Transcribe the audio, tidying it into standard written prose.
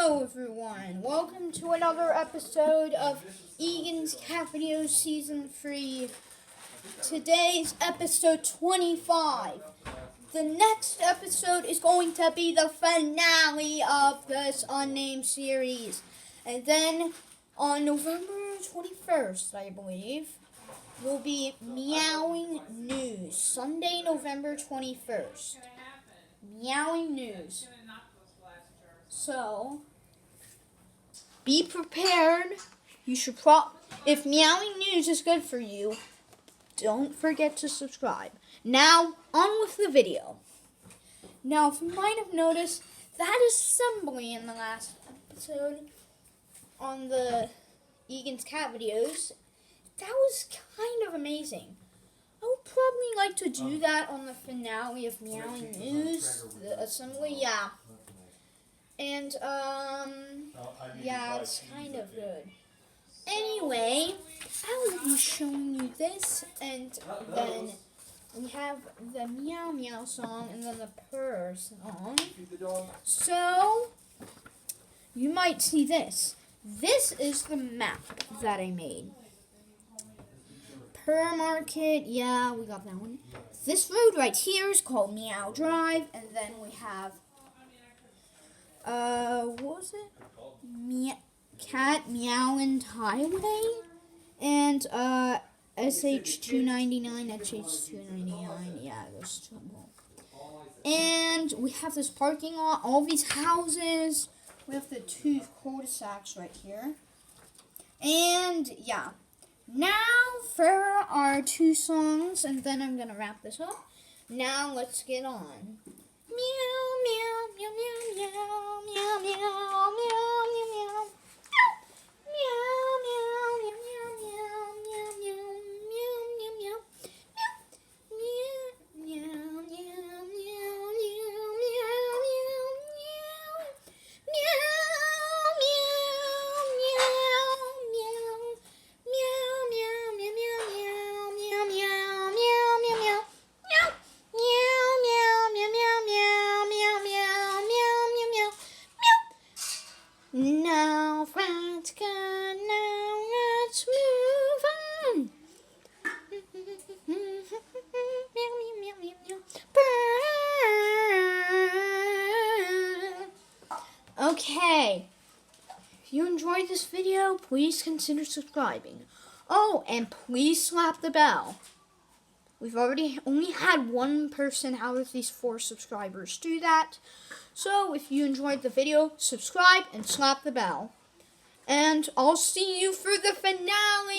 Hello everyone, welcome to another episode of Egan's Cat Videos Season 3. Today's episode 25. The next episode is going to be the finale of this unnamed series. And then on November 21st, I believe, will be Meowing News. Sunday, November 21st. Meowing News. So, be prepared. You should if Meowing News is good for you, don't forget to subscribe. Now, on with the video. Now, if you might have noticed, that assembly in the last episode on the Egan's Cat Videos, that was kind of amazing. I would probably like to do that on the finale of Meowing News, the assembly, yeah. And, yeah, it's kind of good. Anyway, I will be showing you this, and then we have the Meow Meow song, and then the Purr song. So, you might see this. This is the map that I made. Purr Market, yeah, we got that one. This road right here is called Meow Drive, and then we have what was it? Cat Meowland Highway and SH299, HH299, yeah, there's trouble. And we have this parking lot, all these houses. We have the two cul-de-sacs right here. And yeah. Now for our two songs, and then I'm gonna wrap this up. Now let's get on. Meow, meow, meow, meow, meow, meow, meow, meow, meow, meow. Meow, meow, meow, meow, meow, meow, meow, meow, meow. Meow, meow, meow, meow, meow, meow, now, friends, now let's move on. Okay, if you enjoyed this video, please consider subscribing. Oh, and please slap the bell. We've only had one person out of these 4 subscribers do that. So, if you enjoyed the video, subscribe and slap the bell. And I'll see you for the finale!